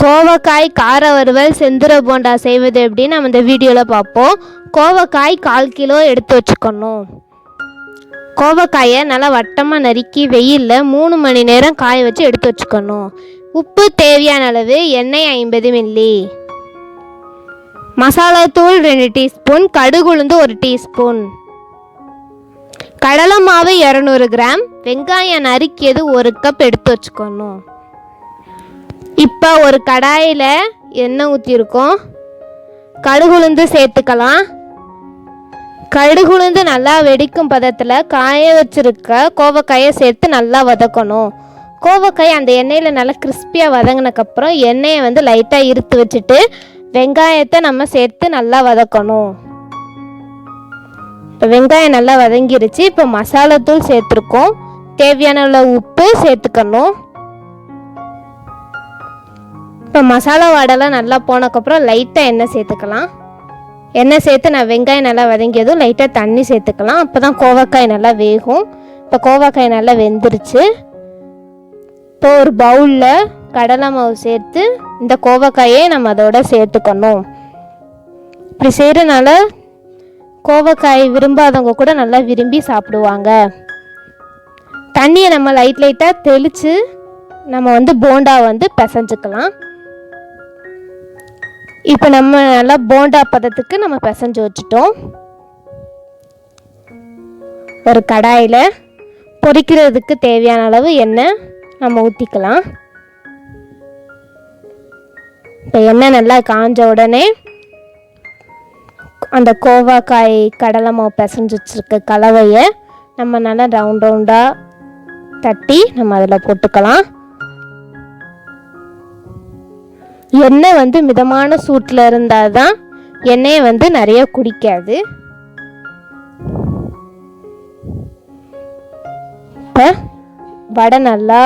கோவக்காய் கார வறுவல் செந்துரை போண்டா செய்வது எப்படின்னு நம்ம இந்த வீடியோவில் பார்ப்போம். கோவக்காய் 1/4 கிலோ எடுத்து வச்சுக்கணும். கோவக்காயை நல்லா வட்டமாக நறுக்கி வெயிலில் 3 மணி நேரம் காய வச்சு எடுத்து வச்சுக்கணும். உப்பு தேவையான அளவு, எண்ணெய் 50 மில்லி, மசாலாத்தூள் 2 டீஸ்பூன், கடுகுளுந்து 1 டீஸ்பூன், கடலை மாவு 200 கிராம், வெங்காயம் நறுக்கியது 1 கப் எடுத்து வச்சுக்கணும். இப்போ ஒரு கடாயில் எண்ணெய் ஊற்றிருக்கோம். கடுகுளுந்து சேர்த்துக்கலாம். கடுகுளுந்து நல்லா வெடிக்கும் பதத்தில் காய வச்சுருக்க கோவக்காயை சேர்த்து நல்லா வதக்கணும். கோவக்காய் அந்த எண்ணெயில் நல்லா கிறிஸ்பியாக வதங்கினக்கப்புறம் எண்ணெயை லைட்டாக இறுத்து வச்சுட்டு வெங்காயத்தை நம்ம சேர்த்து நல்லா வதக்கணும். இப்போ வெங்காயம் நல்லா வதங்கிருச்சு. இப்போ மசாலாத்தூள் சேர்த்துருக்கோம். தேவையான உப்பு சேர்த்துக்கணும். இப்போ மசாலா வாடெல்லாம் நல்லா போனக்கப்புறம் லைட்டாக எண்ணெய் சேர்த்துக்கலாம். எண்ணெய் சேர்த்து நான் வெங்காயம் நல்லா வதங்கியதும் லைட்டாக தண்ணி சேர்த்துக்கலாம். அப்போ தான் கோவக்காய் நல்லா வேகும். இப்போ கோவக்காய் நல்லா வெந்துருச்சு. இப்போ ஒரு பவுலில் கடலை மாவு சேர்த்து இந்த கோவக்காயை நம்ம அதோட சேர்த்துக்கணும். இப்படி செய்கிறனால கோவக்காய் விரும்பாதவங்க கூட நல்லா விரும்பி சாப்பிடுவாங்க. தண்ணியை நம்ம லைட்டாக தெளித்து நம்ம போண்டா பிசைஞ்சுக்கலாம். இப்போ நம்ம நல்லா போண்டா பதத்துக்கு நம்ம பிசைஞ்சு வச்சுட்டோம். ஒரு கடாயில் பொரிக்கிறதுக்கு தேவையான அளவு எண்ணெய் நம்ம ஊற்றிக்கலாம். இப்போ எண்ணெய் நல்லா காஞ்ச உடனே அந்த கோவக்காய் கடலை மாவு பிசைஞ்சு வச்சுருக்க கலவையை நம்ம நல்லா ரவுண்டாக தட்டி நம்ம அதில் போட்டுக்கலாம். எண்ணெய் மிதமான சூட்டில் இருந்தால் தான் எண்ணெயை நிறைய குடிக்காது. இப்போ வடை நல்லா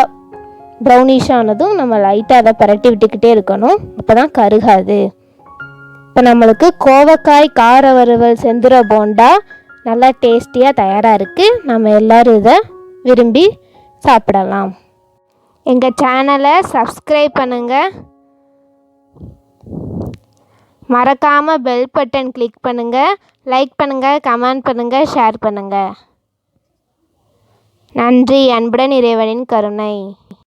ப்ரௌனிஷ் ஆனதும் நம்ம லைட்டாக அதை பரட்டி விட்டுக்கிட்டே இருக்கணும். அப்போ தான் கருகாது. இப்போ நம்மளுக்கு கோவக்காய் கார வறுவல் செந்துரை போண்டா நல்லா டேஸ்டியாக தயாராக இருக்குது. நம்ம எல்லோரும் இதை விரும்பி சாப்பிடலாம். எங்கள் சேனலை சப்ஸ்கிரைப் பண்ணுங்கள். மறக்காமல் பெல் பட்டன் கிளிக் பண்ணுங்கள். லைக் பண்ணுங்கள், கமெண்ட் பண்ணுங்கள், ஷேர் பண்ணுங்கள். நன்றி. அன்புடன் இறைவனின் கருணை.